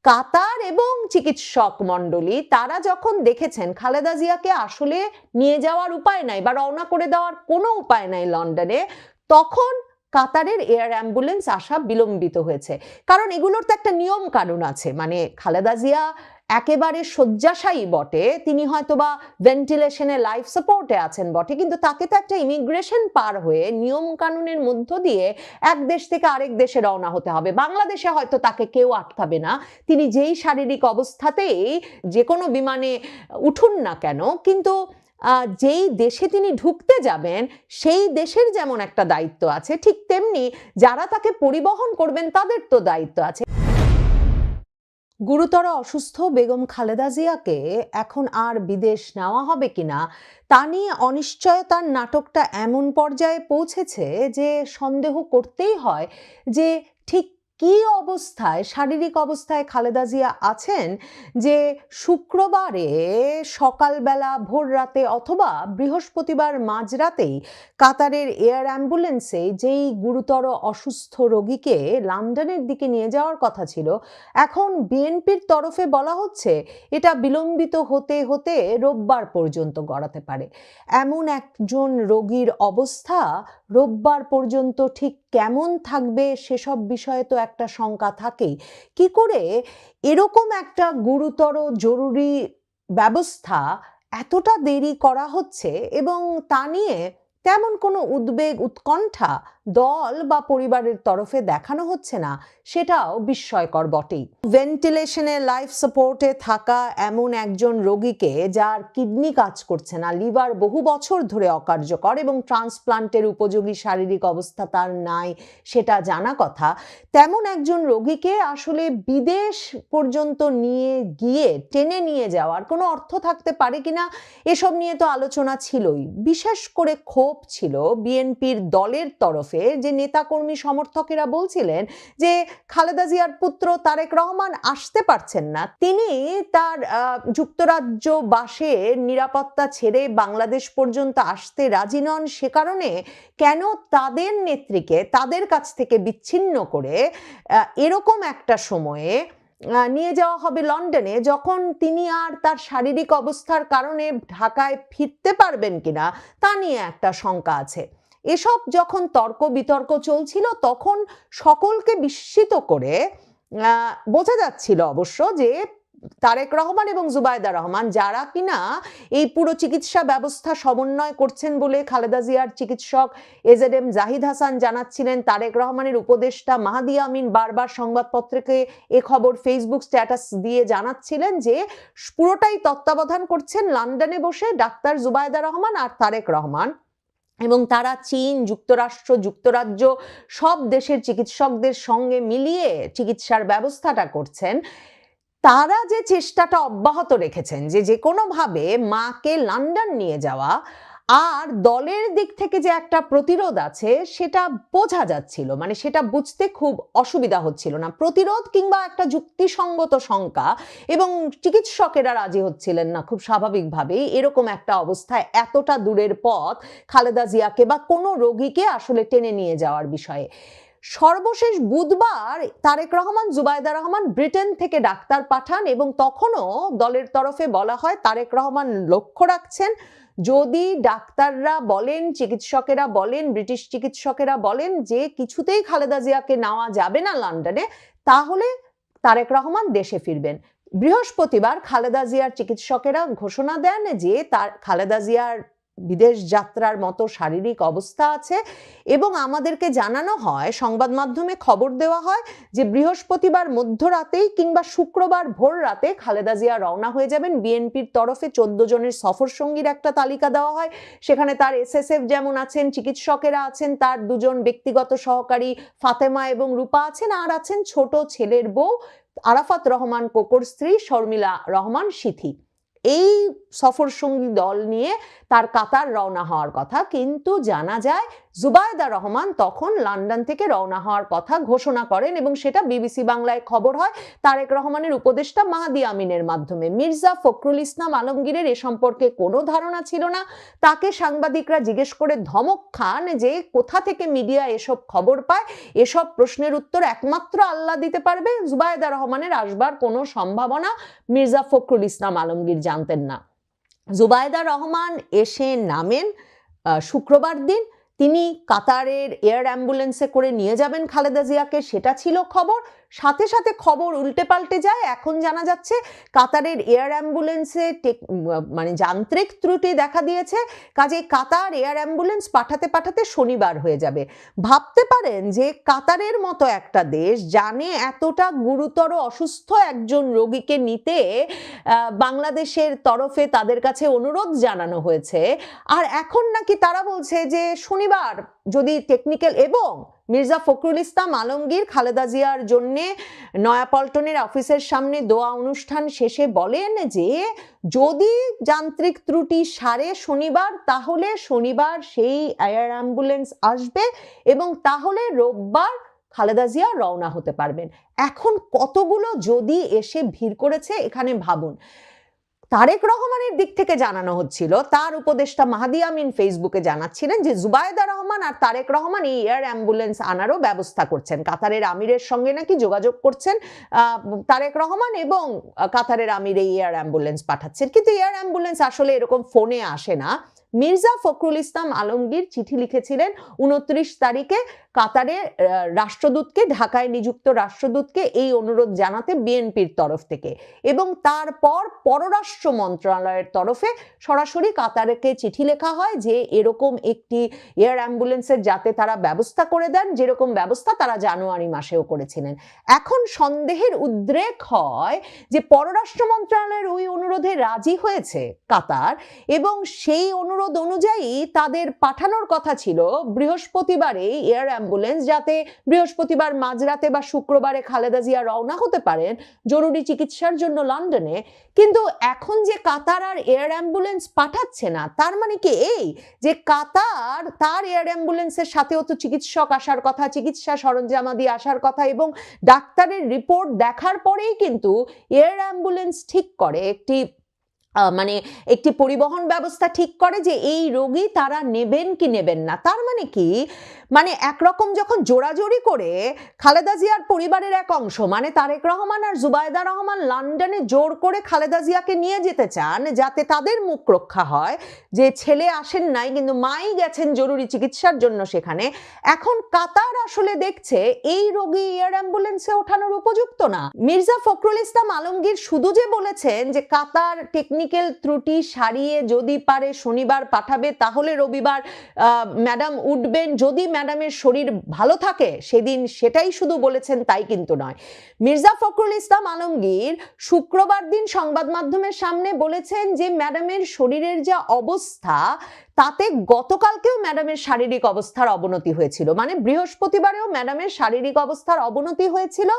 কাতার এবং চিকিৎসক মণ্ডলী তারা যখন দেখেছেন খালেদা জিয়াকে আসলে নিয়ে যাওয়ার উপায় নাই বা রওনা করে দেওয়ার কোনো উপায় নাই লন্ডনে, তখন কাতারের এয়ার অ্যাম্বুলেন্স আসা বিলম্বিত হয়েছে। কারণ এগুলোর তো একটা নিয়ম কানুন আছে, মানে খালেদা জিয়া একেবারে শয্যাশায়ী বটে, তিনি হয়তোবা ভেন্টিলেশনে লাইফ সাপোর্টে আছেন বটে, কিন্তু তাকে তো একটা ইমিগ্রেশন পার হয়ে নিয়ম কানুনের মধ্য দিয়ে এক দেশ থেকে আরেক দেশে রওনা হতে হবে। বাংলাদেশে হয়তো তাকে কেউ আটকাবে না, তিনি যেই শারীরিক অবস্থাতেই যে কোনো বিমানে উঠুন না কেন, কিন্তু যেই দেশে তিনি ঢুকতে যাবেন সেই দেশের যেমন একটা দায়িত্ব আছে, ঠিক তেমনি যারা তাকে পরিবহন করবেন তাদের তো দায়িত্ব আছে। গুরুতর অসুস্থ বেগম খালেদা জিয়াকে এখন আর বিদেশ নেওয়া হবে কিনা তা নিয়ে অনিশ্চয়তার নাটকটা এমন পর্যায়ে পৌঁছেছে যে সন্দেহ করতেই হয় যে ঠিক কি অবস্থায়, শারীরিক অবস্থায় খালেদা জিয়া আছেন যে শুক্রবারে সকালবেলা ভোর রাতে অথবা বৃহস্পতিবার মাঝরাতেই কাতারের এয়ার অ্যাম্বুলেন্সে যেই গুরুতর অসুস্থ রোগীকে লন্ডনের দিকে নিয়ে যাওয়ার কথা ছিল, এখন বিএনপির তরফে বলা হচ্ছে এটা বিলম্বিত হতে হতে রোববার পর্যন্ত গড়াতে পারে। এমন একজন রোগীর অবস্থা রোববার পর্যন্ত ঠিক কেমন থাকবে সেসব বিষয়ে তো একটা শঙ্কা থাকেই। কি করে এরকম একটা গুরুতর জরুরি ব্যবস্থা এতটা দেরি করা হচ্ছে এবং তা নিয়ে তেমন কোনো উদ্বেগ উৎকণ্ঠা দল বা পরিবারের তরফে দেখানো হচ্ছে না, সেটাও বিস্ময়কর বটেই। ভেন্টিলেশনে লাইফ সাপোর্টে থাকা এমন একজন রোগীকে যার কিডনি কাজ করছে না, লিভার বহু বছর ধরে অকার্যকর এবং ট্রান্সপ্লান্টের উপযোগী শারীরিক অবস্থা তার নাই সেটা জানা কথা, তেমন একজন রোগীকে আসলে বিদেশ পর্যন্ত নিয়ে গিয়ে টেনে নিয়ে যাওয়ার কোনো অর্থ থাকতে পারে কিনা এসব নিয়ে তো আলোচনা ছিলই। বিশেষ করে ক্ষোভ ছিল বিএনপির দলের তরফে, যে নেতাকর্মী সমর্থকেরা বলছিলেন যে খালেদা জিয়ার পুত্র তারেক রহমান আসতে পারছেন না, তিনি তার যুক্তরাজ্য বাসের নিরাপত্তা ছেড়ে বাংলাদেশ পর্যন্ত আসতে রাজি নন, সে কারণে কেন তাদের নেত্রীকে তাদের কাছ থেকে বিচ্ছিন্ন করে এরকম একটা সময়ে নিয়ে যাওয়া হবে লন্ডনে, যখন তিনি আর তার শারীরিক অবস্থার কারণে ঢাকায় ফিরতে পারবেন কিনা তা নিয়ে একটা শঙ্কা আছে। এসব যখন তর্ক বিতর্ক চলছিল তখন সকলকে বিস্মিত করে বোঝা যাচ্ছিল অবশ্য যে তারেক রহমান এবং জুবাইদা রহমান, যারা কিনা এই পুরো চিকিৎসা ব্যবস্থা সমন্বয় করছেন বলে খালেদা জিয়ার চিকিৎসক এজেডএম জাহিদ হাসান জানাচ্ছিলেন, তারেক রহমানের উপদেষ্টা মাহাদি আমিন বারবার সংবাদপত্রকে এ খবর ফেসবুক স্ট্যাটাস দিয়ে জানাচ্ছিলেন যে পুরোটাই তত্ত্বাবধান করছেন লন্ডনে বসে ডাক্তার জুবাইদা রহমান আর তারেক রহমান, এবং তারা চীন, যুক্তরাষ্ট্র, যুক্তরাজ্য সব দেশের চিকিৎসকদের সঙ্গে মিলিয়ে চিকিৎসার ব্যবস্থাটা করছেন। তারা যে চেষ্টাটা অব্যাহত রেখেছেন যে কোনোভাবে মাকে লন্ডন নিয়ে যাওয়া, আর দলের দিক থেকে যে একটা প্রতিরোধ আছে সেটা বোঝা যাচ্ছিল, মানে সেটা বুঝতে খুব অসুবিধা হচ্ছিল না, প্রতিরোধ কিংবা একটা যুক্তিসঙ্গত শঙ্কা, এবং চিকিৎসকেরা রাজি হচ্ছিলেন না খুব স্বাভাবিকভাবেই এরকম একটা অবস্থায় এতটা দূরের পথ খালেদা জিয়াকে বা কোনো রোগীকে আসলে টেনে নিয়ে যাওয়ার বিষয়ে। সর্বশেষ বুধবার তারেক রহমান, জুবাইদা রহমান ব্রিটেন থেকে ডাক্তার পাঠান এবং তখনও দলের তরফে বলা হয় তারেক রহমান লক্ষ্য রাখছেন যদি ডাক্তাররা বলেন, চিকিৎসকেরা বলেন, ব্রিটিশ চিকিৎসকেরা বলেন যে কিছুতেই খালেদা জিয়াকে নেওয়া যাবে না লন্ডনে, তাহলে তারেক রহমান দেশে ফিরবেন। বৃহস্পতিবার খালেদা জিয়ার চিকিৎসকেরা ঘোষণা দেন যে তার খালেদা জিয়ার বিদেশ যাত্রার মতো শারীরিক অবস্থা আছে এবং আমাদেরকে জানানো হয়, সংবাদ মাধ্যমে খবর দেওয়া হয় যে বৃহস্পতিবার মধ্যরাতেই কিংবা শুক্রবার ভোর রাতে খালেদা জিয়া রওনা হয়ে যাবেন। বিএনপির তরফে 14 জনের সফর সঙ্গীর একটা তালিকা দেওয়া হয়, সেখানে তার এসএসএফ যেমন আছেন, চিকিৎসকেরা আছেন, তার দুজন ব্যক্তিগত সহকারী ফাতেমা এবং রূপা আছেন, আর আছেন ছোট ছেলের বউ আরাফাত রহমান কোকোর স্ত্রী শর্মিলা রহমান সিথি। এই সফর সঙ্গী দল নিয়ে তার কাতার রওনা হওয়ার কথা, কিন্তু জানা যায় জুবায়দা রহমান তখন লন্ডন থেকে রওনা হওয়ার কথা ঘোষণা করেন এবং সেটা বিবিসি বাংলায় খবর হয় তারেক রহমানের উপদেষ্টা মাহদি আমিনের মাধ্যমে। মির্জা ফখরুল ইসলাম আলমগীরের এ সম্পর্কে কোনো ধারণা ছিল না। তাকে সাংবাদিকরা জিজ্ঞেস করে ধমক খান যে কোথা থেকে মিডিয়া এসব খবর পায়, এসব প্রশ্নের উত্তর একমাত্র আল্লাহ দিতে পারবে। জুবায়দা রহমানের আসবার কোনো সম্ভাবনা মির্জা ফখরুল ইসলাম আলমগীর জানতেন না। জুবায়দা রহমান এসে নামেন শুক্রবার দিন। তিনি কাতারের এয়ার অ্যাম্বুলেন্সে করে নিয়ে যাবেন খালেদা জিয়াকে, সেটা ছিল খবর। সাথে সাথে খবর উল্টে পাল্টে যায়। এখন জানা যাচ্ছে কাতারের এয়ার অ্যাম্বুলেন্সে মানে যান্ত্রিক ত্রুটি দেখা দিয়েছে, কাজেই কাতার এয়ার অ্যাম্বুলেন্স পাঠাতে পাঠাতে শনিবার হয়ে যাবে। ভাবতে পারেন যে কাতারের মতো একটা দেশ জানে এতটা গুরুতর অসুস্থ একজন রোগীকে নিতে বাংলাদেশের তরফে তাদের কাছে অনুরোধ জানানো হয়েছে, আর এখন নাকি তারা বলছে যে শনিবার যদি টেকনিক্যাল, এবং মির্জা ফখরুল ইসলাম আলমগীর খালেদা জিয়ার জন্য নয়াপল্টনের অফিসের সামনে দোয়া অনুষ্ঠান শেষে বলেন যে যদি যান্ত্রিক ত্রুটি সারে শনিবার, তাহলে শনিবার সেই এয়ার অ্যাম্বুলেন্স আসবে এবং তাহলে রোববার খালেদা জিয়া রওনা হতে পারবেন। এখন কতগুলো যদি এসে ভিড় করেছে এখানে ভাবুন। তারেক রহমানের দিক থেকে জানানো হচ্ছিল, তার উপদেষ্টা মাহদি আমিন ফেসবুকে জানাচ্ছিলেন যে জুবায়দা রহমান আর তারেক রহমান এই এয়ার অ্যাম্বুলেন্স আনারও ব্যবস্থা করছেন। কাতারের আমিরের সঙ্গে নাকি যোগাযোগ করছেন তারেক রহমান এবং কাতারের আমির এই এয়ার অ্যাম্বুলেন্স পাঠাচ্ছেন, কিন্তু এয়ার অ্যাম্বুলেন্স আসলে এরকম ফোনে আসে না। মির্জা ফখরুল ইসলাম আলমগীর চিঠি লিখেছিলেন 29 তারিখে কাতারের রাষ্ট্রদূতকে, ঢাকায় নিযুক্ত রাষ্ট্রদূতকে এই অনুরোধ জানাতে বিএনপির তরফ থেকে, এবং তারপর পররাষ্ট্র মন্ত্রণালয়ের তরফে সরাসরি কাতারকে চিঠি লেখা হয় যে এরকম একটি এয়ার অ্যাম্বুলেন্সের যাতে তারা ব্যবস্থা করে দেন, যেরকম ব্যবস্থা তারা জানুয়ারি মাসেও করেছিলেন। এখন সন্দেহের উদ্রেক হয় যে পররাষ্ট্র মন্ত্রণালয়ের ওই অনুরোধে রাজি হয়েছে কাতার, এবং সেই অনুরোধ অনুযায়ী তাদের পাঠানোর কথা ছিল বৃহস্পতিবারে এয়ার অ্যাম্বুলেন্স, যাতে বৃহস্পতিবার মাঝরাতে বা শুক্রবারে খালেদা জিয়া রওনা হতে পারেন জরুরি চিকিৎসার জন্য লন্ডনে। কিন্তু এখন যে কাতার আর এয়ার অ্যাম্বুলেন্স পাঠাচ্ছে না, তার মানে কি এই যে কাতার তার এয়ার অ্যাম্বুলেন্সের সাথেও তো চিকিৎসক আসার কথা, চিকিৎসা সরঞ্জামাদি আসার কথা, এবং ডাক্তারের রিপোর্ট দেখার পরেই কিন্তু এয়ার অ্যাম্বুলেন্স ঠিক করে একটি পরিবহন ব্যবস্থা ঠিক করে যে এই রোগী তারা নেবেন কি নেবেন না। তার মানে কি, একরকম যখন জোরাজোরি করে খালেদা জিয়ার পরিবারের এক অংশ মানে তারেক রহমান আর জুবায়দা রহমান লন্ডনে জোর করে খালেদা জিয়াকে নিয়ে যেতে চান যাতে তাদের মুখ রক্ষা হয় যে ছেলে আসেন নাই কিন্তু মাই গেছেন জরুরি চিকিৎসার জন্য সেখানে, এখন কাতার আসলে দেখছে এই রোগী এয়ার অ্যাম্বুলেন্সে ওঠানোর উপযুক্ত না। মির্জা ফখরুল ইসলাম আলমগীর শুধু যে বলেছেন যে কাতার টেকনিক্যাল ত্রুটি সারিয়ে যদি পারে শনিবার পাঠাবে, তাহলে রবিবার ম্যাডাম উঠবেন, যদি ম্যাডামের শরীর ভালো থাকে সেদিন, সেটাই শুধু বলেছেন তাই কিন্তু নয়। মির্জা ফখরুল ইসলাম আলমগীর শুক্রবার দিন সংবাদ মাধ্যমের সামনে বলেছেন যে ম্যাডামের শরীরের যা অবস্থা তাতে গতকালকেও ম্যাডামের শারীরিক অবস্থার অবনতি হয়েছিল, মানে বৃহস্পতিবারেও ম্যাডামের শারীরিক অবস্থার অবনতি হয়েছিল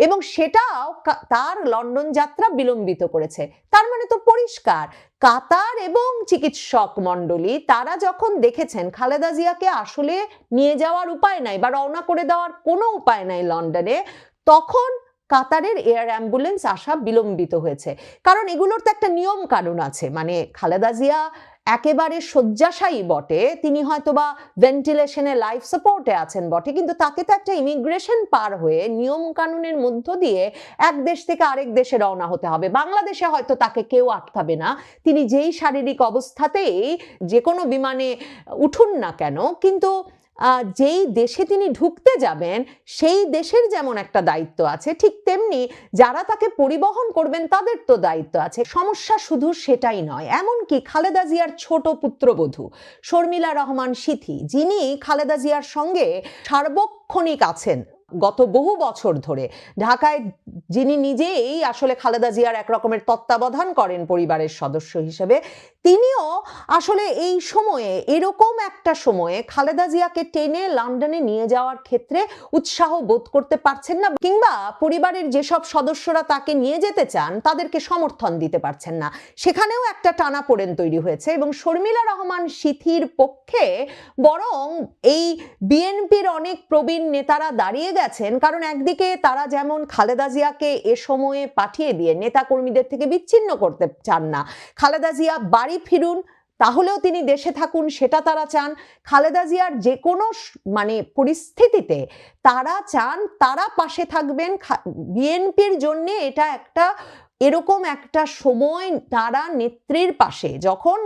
এবং সেটাও তার লন্ডন যাত্রা বিলম্বিত করেছে। তার মানে তো পরিষ্কার কাতার এবং চিকিৎসক মণ্ডলী তারা যখন দেখেছেন খালেদা জিয়াকে আসলে নিয়ে যাওয়ার উপায় নাই বা রওনা করে দেওয়ার কোনো উপায় নাই লন্ডনে, তখন কাতারের এয়ার অ্যাম্বুলেন্স আসা বিলম্বিত হয়েছে। কারণ এগুলোর তো একটা নিয়ম কানুন আছে, মানে খালেদা জিয়া একেবারে শয্যাশায়ী বটে, তিনি হয়তোবা ভেন্টিলেশনে লাইফ সাপোর্টে আছেন বটে, কিন্তু তাকে তো একটা ইমিগ্রেশন পার হয়ে নিয়ম কানুনের মধ্য দিয়ে এক দেশ থেকে আরেক দেশে রওনা হতে হবে। বাংলাদেশে হয়তো তাকে কেউ আটকাবে না, তিনি যেই শারীরিক অবস্থাতেই যে কোনো বিমানে উঠুন না কেন, কিন্তু যেই দেশে তিনি ঢুকতে যাবেন সেই দেশের যেমন একটা দায়িত্ব আছে, ঠিক তেমনি যারা তাকে পরিবহন করবেন তাদের তো দায়িত্ব আছে। সমস্যা শুধু সেটাই নয়, এমনকি খালেদা জিয়ার ছোট পুত্রবধূ শর্মিলা রহমান সিথি, যিনি খালেদা জিয়ার সঙ্গে সার্বক্ষণিক আছেন, গত বহু বছর ধরে ঢাকায়, যিনি নিজেই আসলে খালেদা জিয়ার এক রকমের তত্ত্বাবধান করেন পরিবারের সদস্য হিসেবে, তিনিও আসলে এই সময়ে, এরকম একটা সময়ে খালেদা জিয়াকে টেনে লন্ডনে নিয়ে যাওয়ার ক্ষেত্রে উৎসাহ বোধ করতে পারছেন না, কিংবা পরিবারের যেসব সদস্যরা তাকে নিয়ে যেতে চান তাদেরকে সমর্থন দিতে পারছেন না। সেখানেও একটা টানাপোড়েন তৈরি হয়েছে এবং শর্মিলা রহমান সিথির পক্ষে বরং এই বিএনপির অনেক প্রবীণ নেতারা দাঁড়িয়ে গেছেন। কারণ একদিকে তারা যেমন খালেদা জিয়াকে এ সময়ে পাঠিয়ে দিয়ে নেতাকর্মীদের থেকে বিচ্ছিন্ন করতে চান না, খালেদা জিয়া বাড়ি ফিরুন, তাহলেও তিনি দেশে থাকুন সেটা তারা চান। খালেদা জিয়ার যে কোনো মানে পরিস্থিতিতে তারা চান তারা পাশে থাকবেন। বিএনপির জন্য এটা একটা এরকম একটা সময়, তারা নেত্রীর পাশে, যখন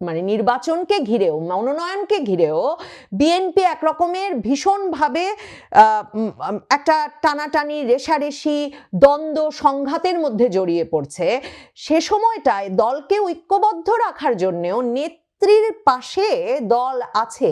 মানে নির্বাচনকে ঘিরেও, মনোনয়নকে ঘিরেও বিএনপি একরকমের ভীষণভাবে একটা টানাটানি, রেষারেষি, দ্বন্দ্ব, সংঘাতের মধ্যে জড়িয়ে পড়ছে, সে সময়টায় দলকে ঐক্যবদ্ধ রাখার জন্যও নেত্রীর পাশে দল আছে,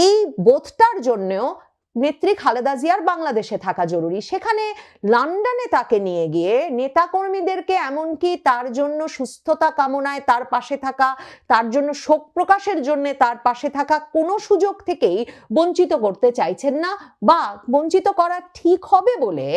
এই বোধটার জন্যও নেত্রী খালেদা জিয়ার বাংলাদেশে থাকা জরুরি। সেখানে লন্ডনে তাকে নিয়ে গিয়ে নেতাকর্মীদেরকে, এমনকি তার জন্য সুস্থতা কামনায় তার পাশে থাকা, তার জন্য শোক প্রকাশের জন্য তার পাশে থাকা কোনো সুযোগ থেকেই বঞ্চিত করতে চাইছেন না, বা বঞ্চিত করা ঠিক হবে বলে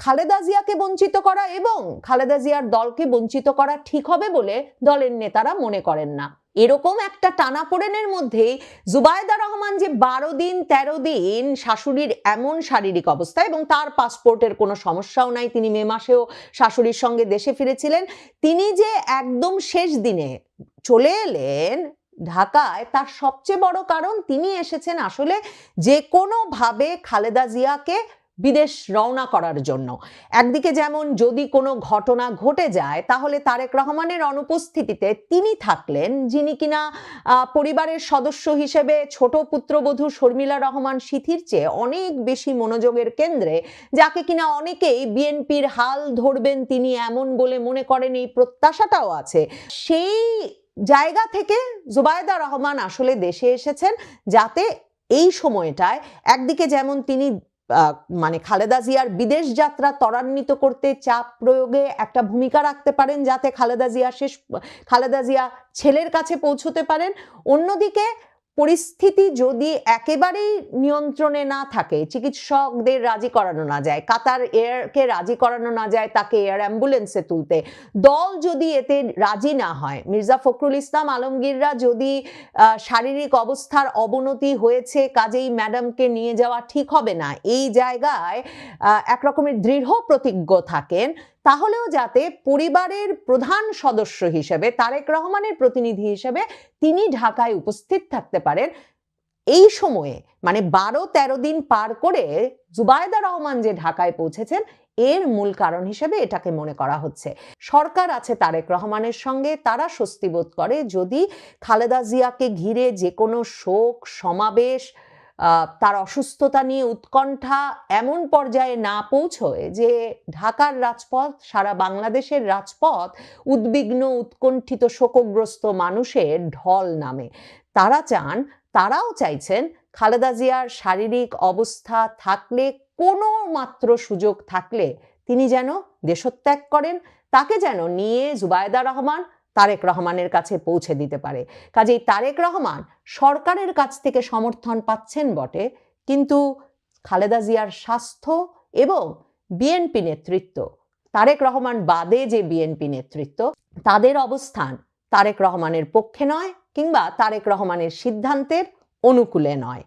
খালেদা জিয়াকে বঞ্চিত করা এবং খালেদা জিয়ার দলকে বঞ্চিত করা ঠিক হবে বলে দলের নেতারা মনে করেন না। এরকম একটা টানাপোড়েনের মধ্যেই জুবাইদা রহমান যে 12 দিন 13 দিন শাশুড়ির এমন শারীরিক অবস্থা, এবং তার পাসপোর্টের কোনো সমস্যাও নাই, তিনি মে মাসেও শাশুড়ির সঙ্গে দেশে ফিরেছিলেন, তিনি যে একদম শেষ দিনে চলে এলেন ঢাকায়, তার সবচেয়ে বড় কারণ তিনি এসেছেন আসলে যে কোনোভাবে খালেদা জিয়াকে বিদেশ রওনা করার জন্য। একদিকে যেমন যদি কোনো ঘটনা ঘটে যায় তাহলে তারেক রহমানের অনুপস্থিতিতে তিনি থাকলেন, যিনি কিনা পরিবারের সদস্য হিসেবে ছোট পুত্রবধূ শর্মিলা রহমান সিথির চেয়ে অনেক বেশি মনোযোগের কেন্দ্রে, যাকে কিনা অনেকেই বিএনপির হাল ধরবেন তিনি এমন বলে মনে করেন, এই প্রত্যাশাটাও আছে। সেই জায়গা থেকে জুবাইদা রহমান আসলে দেশে এসেছেন যাতে এই সময়টায় একদিকে যেমন তিনি মানে খালেদা জিয়ার বিদেশ যাত্রা ত্বরান্বিত করতে চাপ প্রয়োগে একটা ভূমিকা রাখতে পারেন, যাতে খালেদা জিয়া ছেলের কাছে পৌঁছতে পারেন। অন্যদিকে পরিস্থিতি যদি একেবারেই নিয়ন্ত্রণে না থাকে, চিকিৎসকদের রাজি করানো না যায়, কাতার এয়ারকে রাজি করানো না যায় তাকে এয়ার অ্যাম্বুলেন্সে তুলতে, দল যদি এতে রাজি না হয়, মির্জা ফখরুল ইসলাম আলমগীররা যদি শারীরিক অবস্থার অবনতি হয়েছে কাজেই ম্যাডামকে নিয়ে যাওয়া ঠিক হবে না, এই জায়গায় একরকমের দৃঢ় প্রতিজ্ঞ থাকেন, তাহলেও যাতে পরিবারের প্রধান সদস্য হিসেবে, তারেক রহমানের প্রতিনিধি হিসেবে তিনি ঢাকায় উপস্থিত থাকতে পারেন। এই সময়ে মানে 12-13 দিন পার করে জুবাইদা রহমান যে ঢাকায় পৌঁছেছেন, এর মূল কারণ হিসেবে এটাকে মনে করা হচ্ছে। সরকার আছে তারেক রহমানের সঙ্গে, তারা স্বস্তি বোধ করে যদি খালেদা জিয়াকে ঘিরে যে কোনো শোক সমাবেশ, তার অসুস্থতা নিয়ে উৎকণ্ঠা এমন পর্যায়ে না পৌঁছয় যে ঢাকার রাজপথ, সারা বাংলাদেশের রাজপথ উদ্বিগ্ন, উৎকণ্ঠিত, শোকগ্রস্ত মানুষের ঢল নামে। তারাও চাইছেন খালেদা জিয়ার শারীরিক অবস্থা থাকলে, কোনো মাত্র সুযোগ থাকলে তিনি যেন দেশত্যাগ করেন, তাকে যেন নিয়ে জুবাইদা রহমান তারেক রহমানের কাছে পৌঁছে দিতে পারে। কাজেই তারেক রহমান সরকারের কাছ থেকে সমর্থন পাচ্ছেন বটে, কিন্তু খালেদা জিয়ার স্বাস্থ্য এবং বিএনপি নেতৃত্ব, তারেক রহমান বাদে যে বিএনপি নেতৃত্ব, তাদের অবস্থান তারেক রহমানের পক্ষে নয়, কিংবা তারেক রহমানের সিদ্ধান্তের অনুকূলে নয়।